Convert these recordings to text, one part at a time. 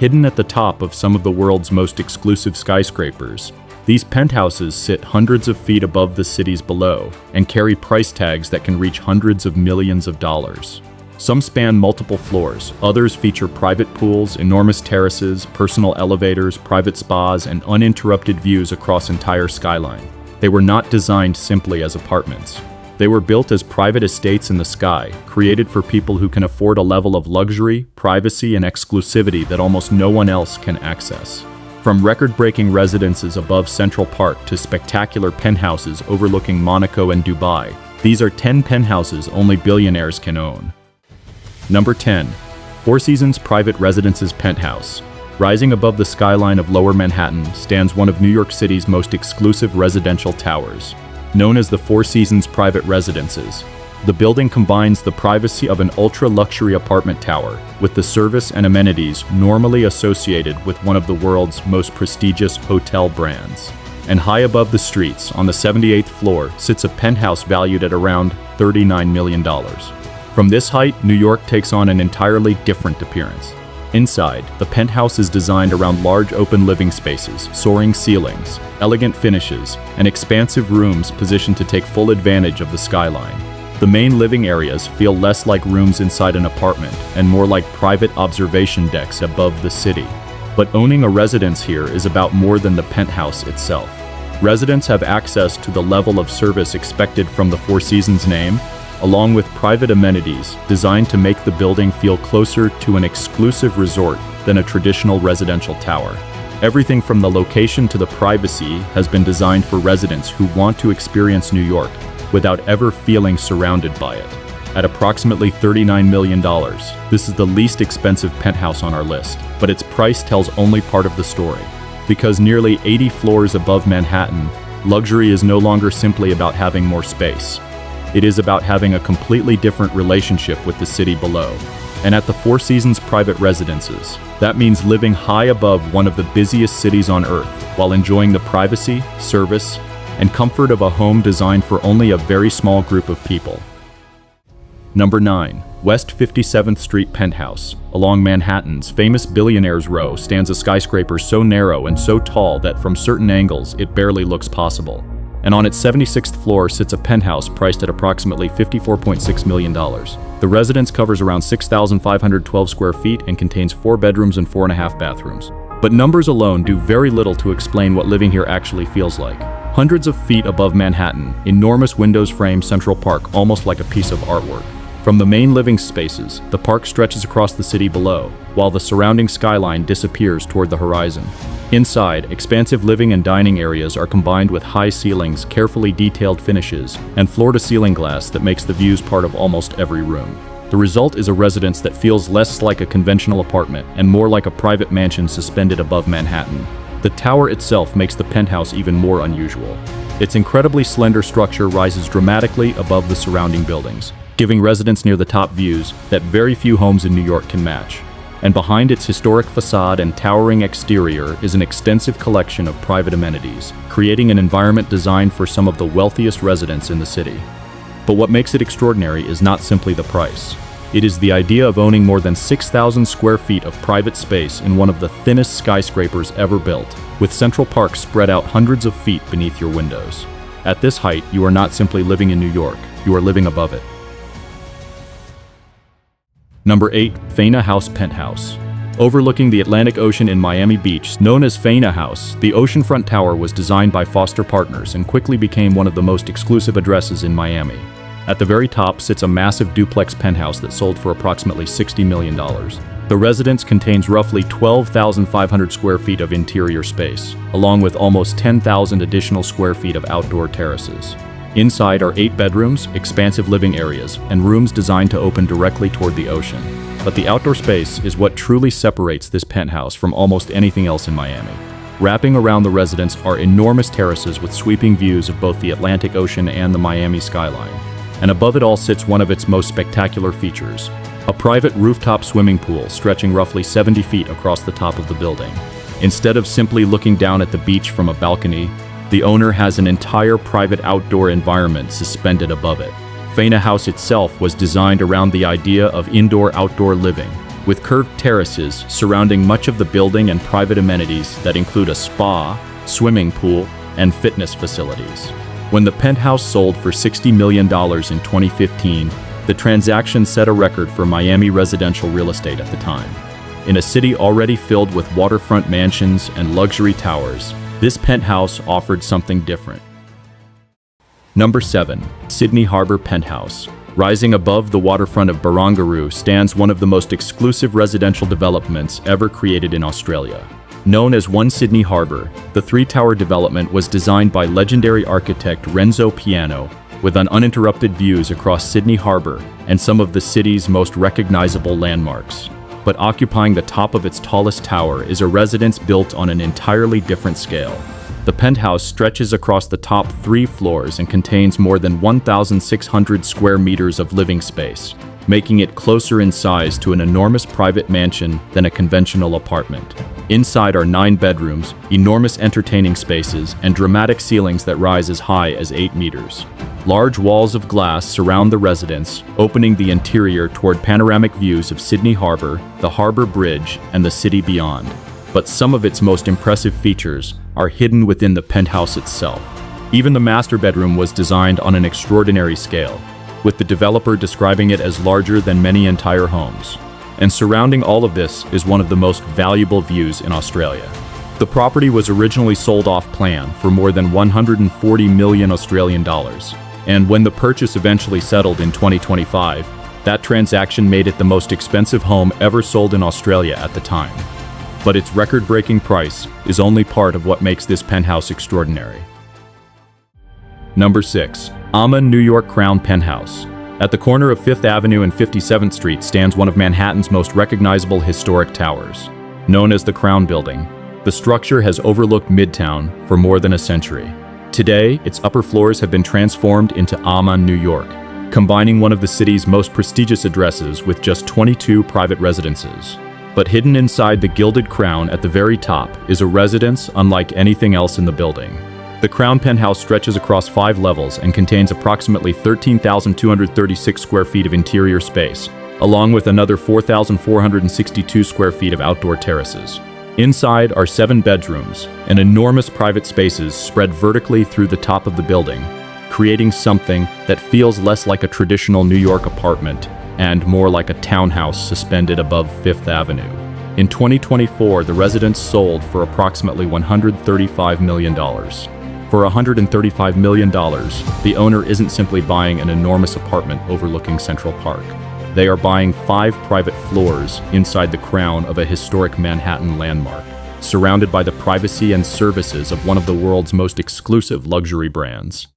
Hidden at the top of some of the world's most exclusive skyscrapers, these penthouses sit hundreds of feet above the cities below and carry price tags that can reach hundreds of millions of dollars. Some span multiple floors, others feature private pools, enormous terraces, personal elevators, private spas, and uninterrupted views across entire skyline. They were not designed simply as apartments. They were built as private estates in the sky, created for people who can afford a level of luxury, privacy, and exclusivity that almost no one else can access. From record-breaking residences above Central Park to spectacular penthouses overlooking Monaco and Dubai, these are 10 penthouses only billionaires can own. Number 10. Four Seasons Private Residences Penthouse. Rising above the skyline of Lower Manhattan stands one of New York City's most exclusive residential towers. Known as the Four Seasons Private Residences, the building combines the privacy of an ultra-luxury apartment tower with the service and amenities normally associated with one of the world's most prestigious hotel brands. And high above the streets, on the 78th floor, sits a penthouse valued at around $39 million. From this height, New York takes on an entirely different appearance. Inside, the penthouse is designed around large open living spaces, soaring ceilings, elegant finishes, and expansive rooms positioned to take full advantage of the skyline. The main living areas feel less like rooms inside an apartment and more like private observation decks above the city. But owning a residence here is about more than the penthouse itself. Residents have access to the level of service expected from the Four Seasons name, along with private amenities designed to make the building feel closer to an exclusive resort than a traditional residential tower. Everything from the location to the privacy has been designed for residents who want to experience New York without ever feeling surrounded by it. At approximately $39 million, this is the least expensive penthouse on our list, but its price tells only part of the story. Because nearly 80 floors above Manhattan, luxury is no longer simply about having more space. It is about having a completely different relationship with the city below. And at the Four Seasons Private Residences, that means living high above one of the busiest cities on Earth while enjoying the privacy, service, and comfort of a home designed for only a very small group of people. Number 9. West 57th Street Penthouse. Along Manhattan's famous Billionaires row stands a skyscraper so narrow and so tall that from certain angles it barely looks possible. And on its 76th floor sits a penthouse priced at approximately $54.6 million. The residence covers around 6,512 square feet and contains 4 bedrooms and 4.5 bathrooms. But numbers alone do very little to explain what living here actually feels like. Hundreds of feet above Manhattan, enormous windows frame Central Park almost like a piece of artwork. From the main living spaces, the park stretches across the city below, while the surrounding skyline disappears toward the horizon. Inside, expansive living and dining areas are combined with high ceilings, carefully detailed finishes, and floor-to-ceiling glass that makes the views part of almost every room. The result is a residence that feels less like a conventional apartment and more like a private mansion suspended above Manhattan. The tower itself makes the penthouse even more unusual. Its incredibly slender structure rises dramatically above the surrounding buildings, giving residents near the top views that very few homes in New York can match. And behind its historic facade and towering exterior is an extensive collection of private amenities, creating an environment designed for some of the wealthiest residents in the city. But what makes it extraordinary is not simply the price. It is the idea of owning more than 6,000 square feet of private space in one of the thinnest skyscrapers ever built, with Central Park spread out hundreds of feet beneath your windows. At this height, you are not simply living in New York, you are living above it. Number 8. Faena House Penthouse. Overlooking the Atlantic Ocean in Miami Beach, known as Faena House, the oceanfront tower was designed by Foster Partners and quickly became one of the most exclusive addresses in Miami. At the very top sits a massive duplex penthouse that sold for approximately $60 million. The residence contains roughly 12,500 square feet of interior space, along with almost 10,000 additional square feet of outdoor terraces. Inside are 8 bedrooms, expansive living areas, and rooms designed to open directly toward the ocean. But the outdoor space is what truly separates this penthouse from almost anything else in Miami. Wrapping around the residence are enormous terraces with sweeping views of both the Atlantic Ocean and the Miami skyline. And above it all sits one of its most spectacular features, a private rooftop swimming pool stretching roughly 70 feet across the top of the building. Instead of simply looking down at the beach from a balcony, the owner has an entire private outdoor environment suspended above it. Faena House itself was designed around the idea of indoor-outdoor living, with curved terraces surrounding much of the building and private amenities that include a spa, swimming pool, and fitness facilities. When the penthouse sold for $60 million in 2015, the transaction set a record for Miami residential real estate at the time. In a city already filled with waterfront mansions and luxury towers, this penthouse offered something different. Number 7. Sydney Harbour Penthouse. Rising above the waterfront of Barangaroo stands one of the most exclusive residential developments ever created in Australia. Known as One Sydney Harbour, the three-tower development was designed by legendary architect Renzo Piano, with uninterrupted views across Sydney Harbour and some of the city's most recognizable landmarks. But occupying the top of its tallest tower is a residence built on an entirely different scale. The penthouse stretches across the top 3 floors and contains more than 1,600 square meters of living space, making it closer in size to an enormous private mansion than a conventional apartment. Inside are 9 bedrooms, enormous entertaining spaces, and dramatic ceilings that rise as high as 8 meters. Large walls of glass surround the residence, opening the interior toward panoramic views of Sydney Harbour, the Harbour Bridge, and the city beyond. But some of its most impressive features are hidden within the penthouse itself. Even the master bedroom was designed on an extraordinary scale, with the developer describing it as larger than many entire homes. And surrounding all of this is one of the most valuable views in Australia. The property was originally sold off plan for more than 140 million Australian dollars, and when the purchase eventually settled in 2025, that transaction made it the most expensive home ever sold in Australia at the time. But its record-breaking price is only part of what makes this penthouse extraordinary. Number 6. Aman New York Crown Penthouse. At the corner of 5th Avenue and 57th Street stands one of Manhattan's most recognizable historic towers. Known as the Crown Building, the structure has overlooked Midtown for more than a century. Today, its upper floors have been transformed into Aman New York, combining one of the city's most prestigious addresses with just 22 private residences. But hidden inside the gilded crown at the very top is a residence unlike anything else in the building. The Crown Penthouse stretches across 5 levels and contains approximately 13,236 square feet of interior space, along with another 4,462 square feet of outdoor terraces. Inside are 7 bedrooms and enormous private spaces spread vertically through the top of the building, creating something that feels less like a traditional New York apartment and more like a townhouse suspended above 5th Avenue. In 2024, the residence sold for approximately $135 million. For $135 million, the owner isn't simply buying an enormous apartment overlooking Central Park. They are buying 5 private floors inside the crown of a historic Manhattan landmark, surrounded by the privacy and services of one of the world's most exclusive luxury brands.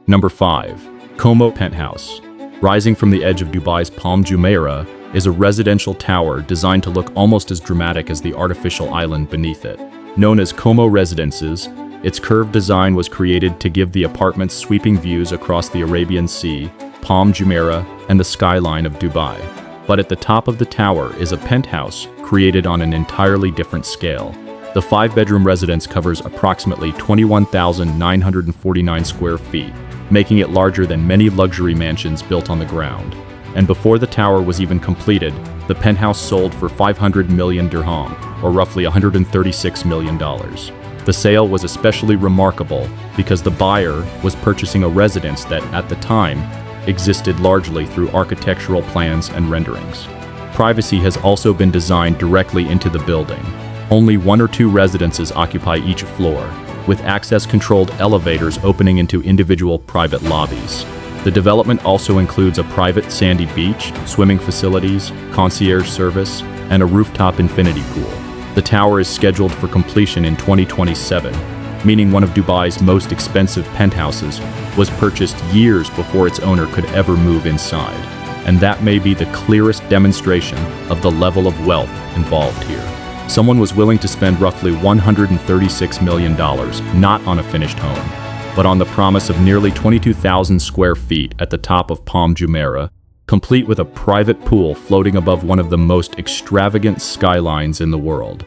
Number 5. Como Penthouse. Rising from the edge of Dubai's Palm Jumeirah is a residential tower designed to look almost as dramatic as the artificial island beneath it. Known as Como Residences, its curved design was created to give the apartments sweeping views across the Arabian Sea, Palm Jumeirah, and the skyline of Dubai. But at the top of the tower is a penthouse created on an entirely different scale. The 5-bedroom residence covers approximately 21,949 square feet, making it larger than many luxury mansions built on the ground. And before the tower was even completed, the penthouse sold for 500 million dirham, or roughly $136 million. The sale was especially remarkable because the buyer was purchasing a residence that, at the time, existed largely through architectural plans and renderings. Privacy has also been designed directly into the building. Only 1 or 2 residences occupy each floor, with access-controlled elevators opening into individual private lobbies. The development also includes a private sandy beach, swimming facilities, concierge service, and a rooftop infinity pool. The tower is scheduled for completion in 2027, meaning one of Dubai's most expensive penthouses was purchased years before its owner could ever move inside. And that may be the clearest demonstration of the level of wealth involved here. Someone was willing to spend roughly $136 million not on a finished home, but on the promise of nearly 22,000 square feet at the top of Palm Jumeirah, complete with a private pool floating above one of the most extravagant skylines in the world.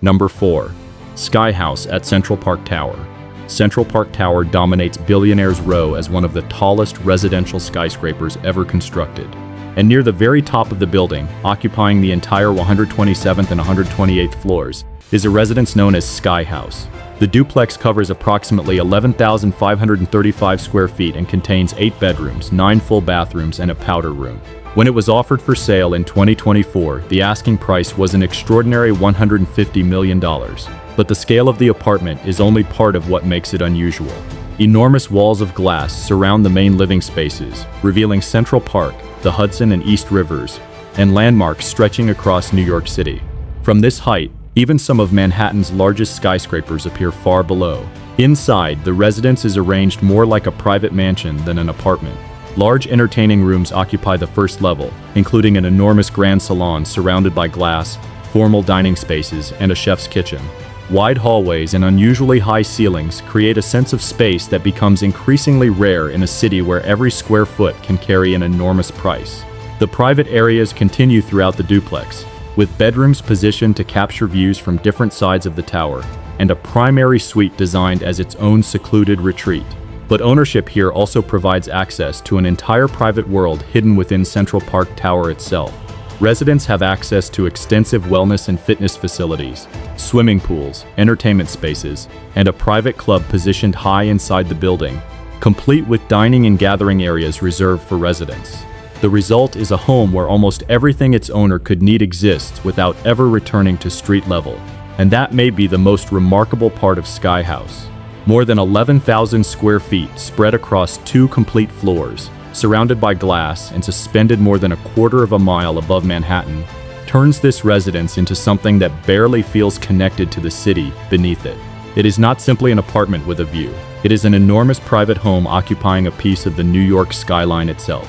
Number 4. Skyhouse at Central Park Tower. Central Park Tower dominates Billionaires Row as one of the tallest residential skyscrapers ever constructed. And near the very top of the building, occupying the entire 127th and 128th floors, is a residence known as Skyhouse. The duplex covers approximately 11,535 square feet and contains 8 bedrooms, 9 full bathrooms, and a powder room. When it was offered for sale in 2024, the asking price was an extraordinary $150 million. But the scale of the apartment is only part of what makes it unusual. Enormous walls of glass surround the main living spaces, revealing Central Park, the Hudson and East Rivers, and landmarks stretching across New York City. From this height, even some of Manhattan's largest skyscrapers appear far below. Inside, the residence is arranged more like a private mansion than an apartment. Large entertaining rooms occupy the first level, including an enormous grand salon surrounded by glass, formal dining spaces, and a chef's kitchen. Wide hallways and unusually high ceilings create a sense of space that becomes increasingly rare in a city where every square foot can carry an enormous price. The private areas continue throughout the duplex, with bedrooms positioned to capture views from different sides of the tower, and a primary suite designed as its own secluded retreat. But ownership here also provides access to an entire private world hidden within Central Park Tower itself. Residents have access to extensive wellness and fitness facilities, swimming pools, entertainment spaces, and a private club positioned high inside the building, complete with dining and gathering areas reserved for residents. The result is a home where almost everything its owner could need exists without ever returning to street level. And that may be the most remarkable part of Skyhouse. More than 11,000 square feet spread across 2 complete floors, surrounded by glass and suspended more than a quarter of a mile above Manhattan, turns this residence into something that barely feels connected to the city beneath it. It is not simply an apartment with a view. It is an enormous private home occupying a piece of the New York skyline itself.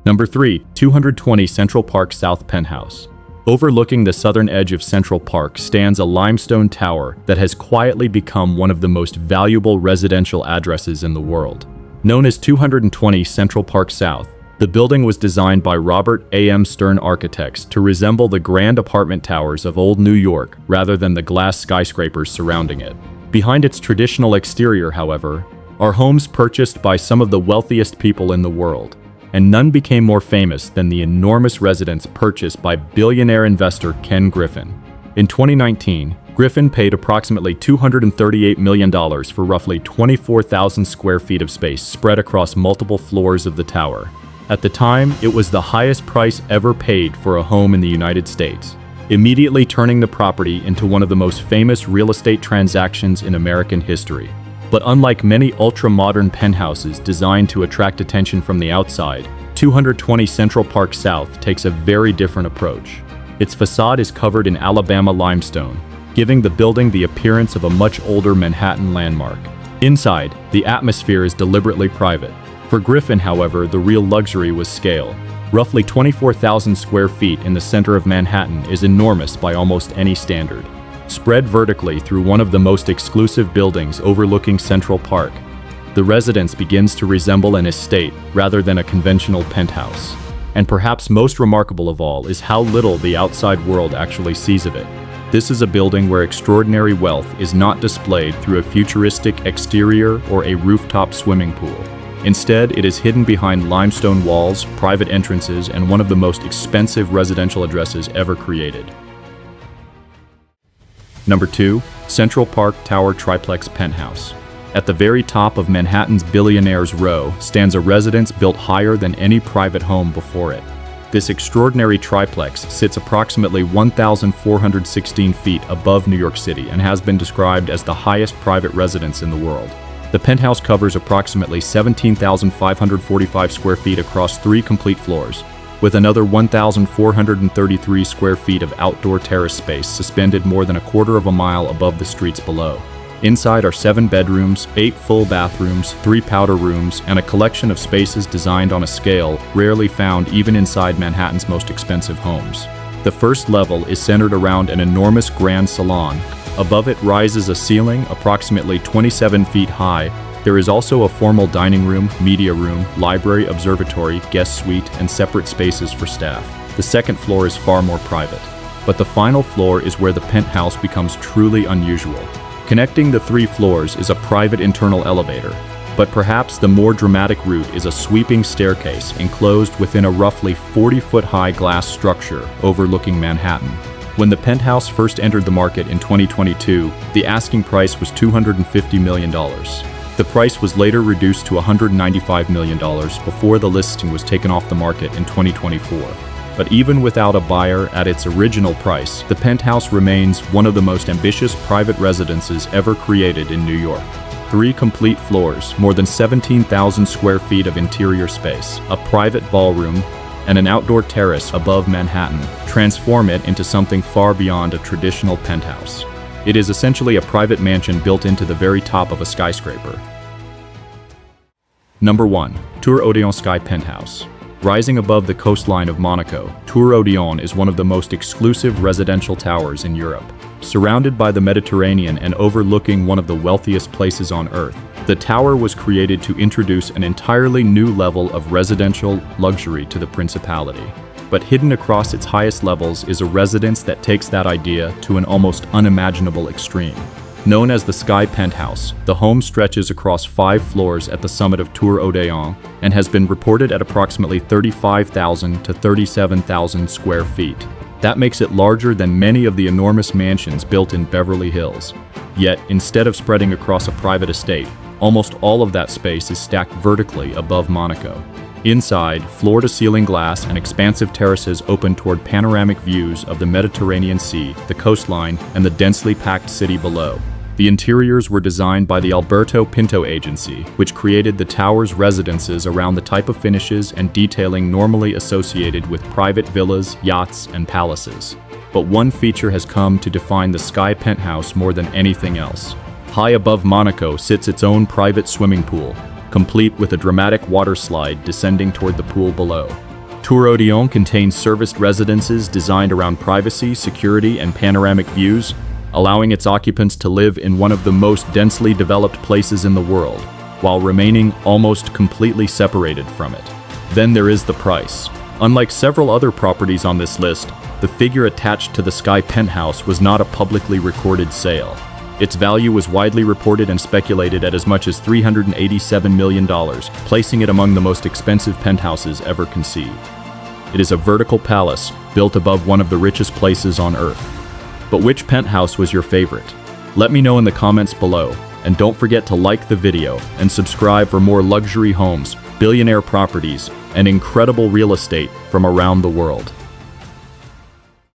Number 3. 220 Central Park South Penthouse. Overlooking the southern edge of Central Park stands a limestone tower that has quietly become one of the most valuable residential addresses in the world. Known as 220 Central Park South, the building was designed by Robert A.M. Stern architects to resemble the grand apartment towers of old New York rather than the glass skyscrapers surrounding it. Behind its traditional exterior, however, are homes purchased by some of the wealthiest people in the world, and none became more famous than the enormous residence purchased by billionaire investor Ken Griffin. In 2019, Griffin paid approximately $238 million for roughly 24,000 square feet of space spread across multiple floors of the tower. At the time, it was the highest price ever paid for a home in the United States, immediately turning the property into one of the most famous real estate transactions in American history. But unlike many ultra-modern penthouses designed to attract attention from the outside, 220 Central Park South takes a very different approach. Its facade is covered in Alabama limestone, giving the building the appearance of a much older Manhattan landmark. Inside, the atmosphere is deliberately private. For Griffin, however, the real luxury was scale. Roughly 24,000 square feet in the center of Manhattan is enormous by almost any standard. Spread vertically through one of the most exclusive buildings overlooking Central Park, the residence begins to resemble an estate rather than a conventional penthouse. And perhaps most remarkable of all is how little the outside world actually sees of it. This is a building where extraordinary wealth is not displayed through a futuristic exterior or a rooftop swimming pool. Instead, it is hidden behind limestone walls, private entrances, and one of the most expensive residential addresses ever created. Number 2. Central Park Tower Triplex Penthouse. At the very top of Manhattan's Billionaires Row stands a residence built higher than any private home before it. This extraordinary triplex sits approximately 1,416 feet above New York City and has been described as the highest private residence in the world. The penthouse covers approximately 17,545 square feet across 3 complete floors, with another 1,433 square feet of outdoor terrace space suspended more than a quarter of a mile above the streets below. Inside are 7 bedrooms, 8 full bathrooms, 3 powder rooms, and a collection of spaces designed on a scale rarely found even inside Manhattan's most expensive homes. The first level is centered around an enormous grand salon. Above it rises a ceiling approximately 27 feet high. There is also a formal dining room, media room, library, observatory, guest suite, and separate spaces for staff. The second floor is far more private. But the final floor is where the penthouse becomes truly unusual. Connecting the 3 floors is a private internal elevator, But perhaps the more dramatic route is a sweeping staircase enclosed within a roughly 40-foot-high glass structure overlooking Manhattan. When the penthouse first entered the market in 2022, the asking price was $250 million. The price was later reduced to $195 million before the listing was taken off the market in 2024. But even without a buyer at its original price, the penthouse remains one of the most ambitious private residences ever created in New York. 3 complete floors, more than 17,000 square feet of interior space, a private ballroom, and an outdoor terrace above Manhattan transform it into something far beyond a traditional penthouse. It is essentially a private mansion built into the very top of a skyscraper. Number 1. Tour Odeon Sky Penthouse. Rising above the coastline of Monaco, Tour Odeon is one of the most exclusive residential towers in Europe. Surrounded by the Mediterranean and overlooking one of the wealthiest places on Earth, the tower was created to introduce an entirely new level of residential luxury to the principality. But hidden across its highest levels is a residence that takes that idea to an almost unimaginable extreme. Known as the Sky Penthouse, the home stretches across 5 floors at the summit of Tour Odeon and has been reported at approximately 35,000 to 37,000 square feet. That makes it larger than many of the enormous mansions built in Beverly Hills. Yet, instead of spreading across a private estate, almost all of that space is stacked vertically above Monaco. Inside, floor-to-ceiling glass and expansive terraces open toward panoramic views of the Mediterranean Sea, the coastline, and the densely packed city below. The interiors were designed by the Alberto Pinto Agency, which created the tower's residences around the type of finishes and detailing normally associated with private villas, yachts, and palaces. But one feature has come to define the Sky Penthouse more than anything else. High above Monaco sits its own private swimming pool, complete with a dramatic water slide descending toward the pool below. Tour Odeon contains serviced residences designed around privacy, security, and panoramic views, allowing its occupants to live in one of the most densely developed places in the world, while remaining almost completely separated from it. Then there is the price. Unlike several other properties on this list, the figure attached to the Sky Penthouse was not a publicly recorded sale. Its value was widely reported and speculated at as much as $387 million, placing it among the most expensive penthouses ever conceived. It is a vertical palace built above one of the richest places on Earth. But which penthouse was your favorite? Let me know in the comments below, and don't forget to like the video and subscribe for more luxury homes, billionaire properties, and incredible real estate from around the world.